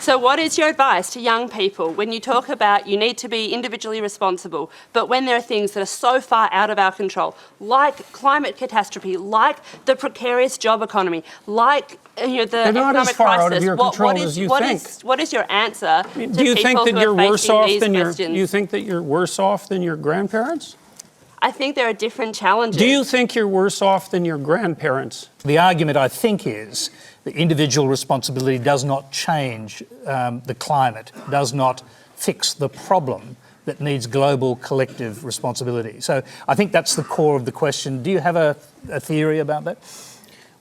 So what is your advice to young people when you talk about you need to be individually responsible, but when there are things that are so far out of our control, like climate catastrophe, like the precarious job economy, like the They're not economic as far crisis? out of your control as you think. What is your answer to Do you think people that who you're are worse facing off these than questions? you think that you're worse off than your grandparents? I think there are different challenges. Do you think you're worse off than your grandparents? The argument, I think, is that individual responsibility does not change the climate, does not fix the problem that needs global collective responsibility. So I think that's the core of the question. Do you have a theory about that?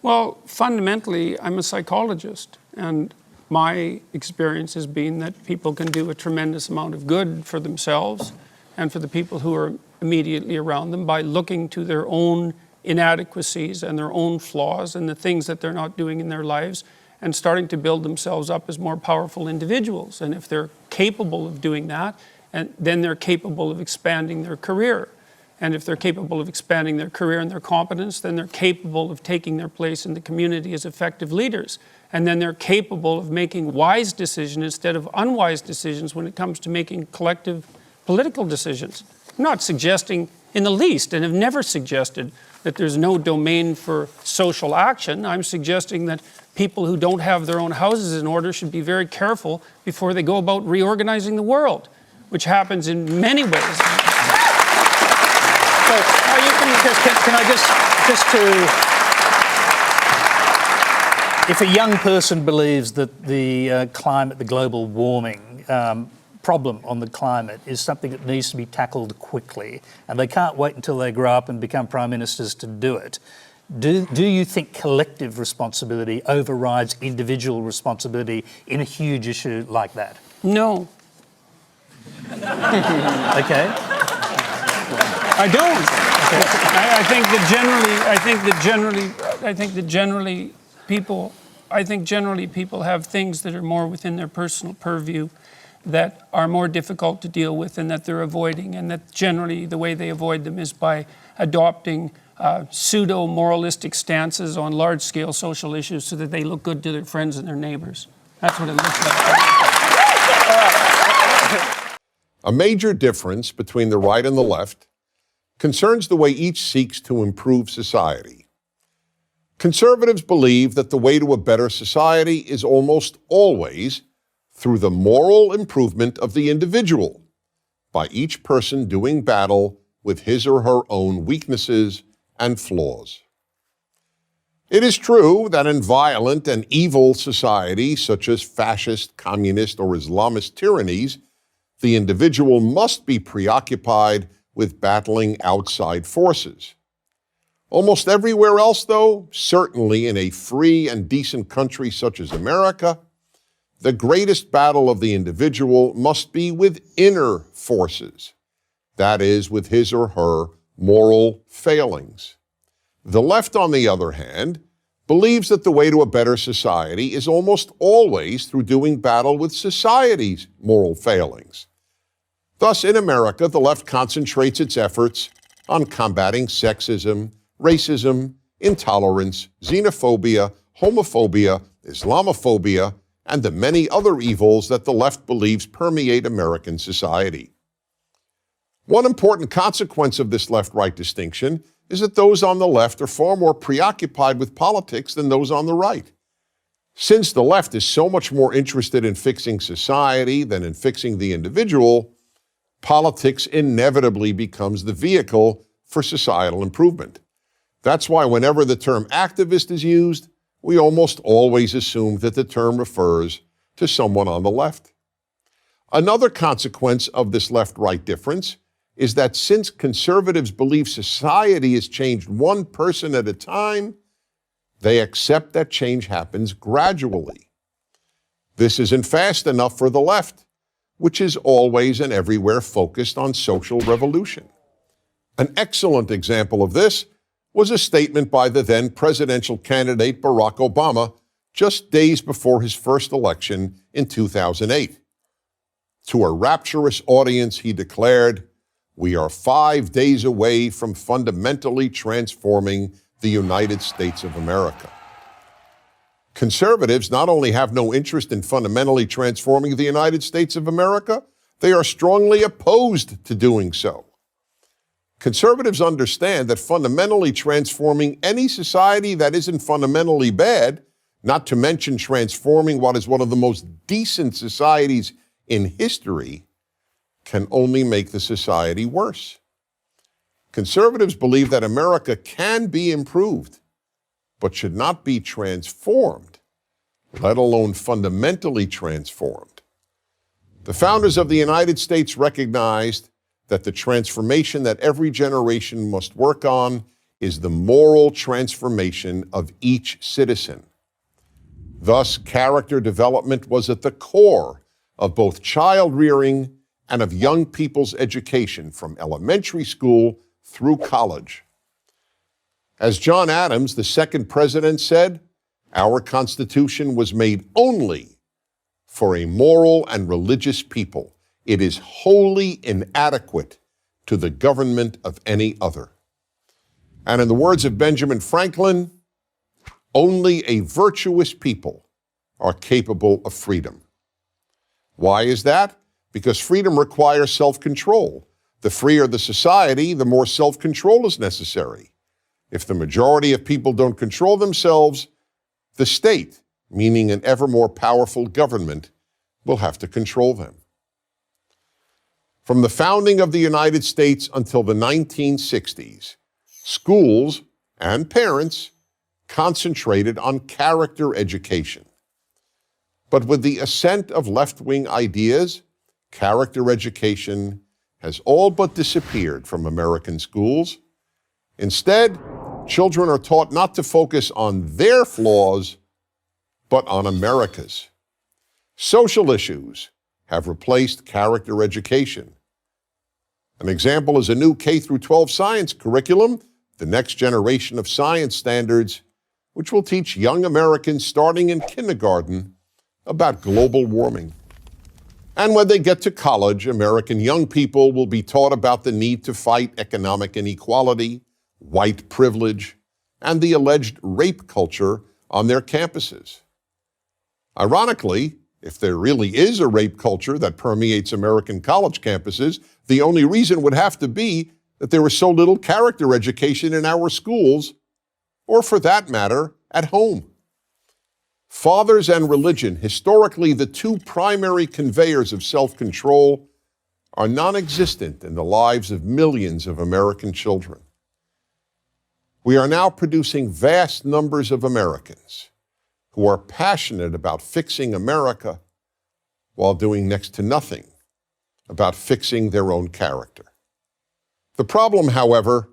Well, fundamentally, I'm a psychologist, and my experience has been that people can do a tremendous amount of good for themselves and for the people who are immediately around them by looking to their own inadequacies and their own flaws and the things that they're not doing in their lives and starting to build themselves up as more powerful individuals. And if they're capable of doing that, and then they're capable of expanding their career. And if they're capable of expanding their career and their competence, then they're capable of taking their place in the community as effective leaders. And then they're capable of making wise decisions instead of unwise decisions when it comes to making collective political decisions. I'm not suggesting in the least, and have never suggested, that there's no domain for social action. I'm suggesting that people who don't have their own houses in order should be very careful before they go about reorganizing the world, which happens in many ways. So, can I if a young person believes that the climate, the global warming problem on the climate is something that needs to be tackled quickly, and they can't wait until they grow up and become prime ministers to do it, do you think collective responsibility overrides individual responsibility in a huge issue like that? No. Okay. I don't. Okay. I think generally people have things that are more within their personal purview that are more difficult to deal with and that they're avoiding, and that generally the way they avoid them is by adopting pseudo-moralistic stances on large-scale social issues so that they look good to their friends and their neighbors. That's what it looks like. A major difference between the right and the left concerns the way each seeks to improve society. Conservatives believe that the way to a better society is almost always through the moral improvement of the individual, by each person doing battle with his or her own weaknesses and flaws. It is true that in violent and evil societies, such as fascist, communist, or Islamist tyrannies, the individual must be preoccupied with battling outside forces. Almost everywhere else, though, certainly in a free and decent country such as America, the greatest battle of the individual must be with inner forces, that is, with his or her moral failings. The left, on the other hand, believes that the way to a better society is almost always through doing battle with society's moral failings. Thus, in America, the left concentrates its efforts on combating sexism, racism, intolerance, xenophobia, homophobia, Islamophobia, and the many other evils that the left believes permeate American society. One important consequence of this left-right distinction is that those on the left are far more preoccupied with politics than those on the right. Since the left is so much more interested in fixing society than in fixing the individual, politics inevitably becomes the vehicle for societal improvement. That's why whenever the term activist is used, we almost always assume that the term refers to someone on the left. Another consequence of this left-right difference is that since conservatives believe society is changed one person at a time, they accept that change happens gradually. This isn't fast enough for the left, which is always and everywhere focused on social revolution. An excellent example of this was a statement by the then presidential candidate Barack Obama just days before his first election in 2008. To a rapturous audience, he declared, "We are 5 days away from fundamentally transforming the United States of America." Conservatives not only have no interest in fundamentally transforming the United States of America, they are strongly opposed to doing so. Conservatives understand that fundamentally transforming any society that isn't fundamentally bad, not to mention transforming what is one of the most decent societies in history, can only make the society worse. Conservatives believe that America can be improved, but should not be transformed, let alone fundamentally transformed. The founders of the United States recognized that the transformation that every generation must work on is the moral transformation of each citizen. Thus, character development was at the core of both child rearing and of young people's education from elementary school through college. As John Adams, the second president, said, "Our Constitution was made only for a moral and religious people. It is wholly inadequate to the government of any other." And in the words of Benjamin Franklin, only a virtuous people are capable of freedom. Why is that? Because freedom requires self-control. The freer the society, the more self-control is necessary. If the majority of people don't control themselves, the state, meaning an ever more powerful government, will have to control them. From the founding of the United States until the 1960s, schools and parents concentrated on character education. But with the ascent of left-wing ideas, character education has all but disappeared from American schools. Instead, children are taught not to focus on their flaws, but on America's. Social issues have replaced character education. An example is a new K-12 science curriculum, the next generation of science standards, which will teach young Americans starting in kindergarten about global warming. And when they get to college, American young people will be taught about the need to fight economic inequality, white privilege, and the alleged rape culture on their campuses. Ironically, if there really is a rape culture that permeates American college campuses, the only reason would have to be that there was so little character education in our schools, or for that matter, at home. Fathers and religion, historically the two primary conveyors of self-control, are non-existent in the lives of millions of American children. We are now producing vast numbers of Americans who are passionate about fixing America while doing next to nothing about fixing their own character. The problem, however,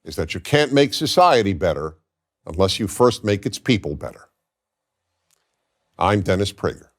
is that you can't make society better unless you first make its people better. I'm Dennis Prager.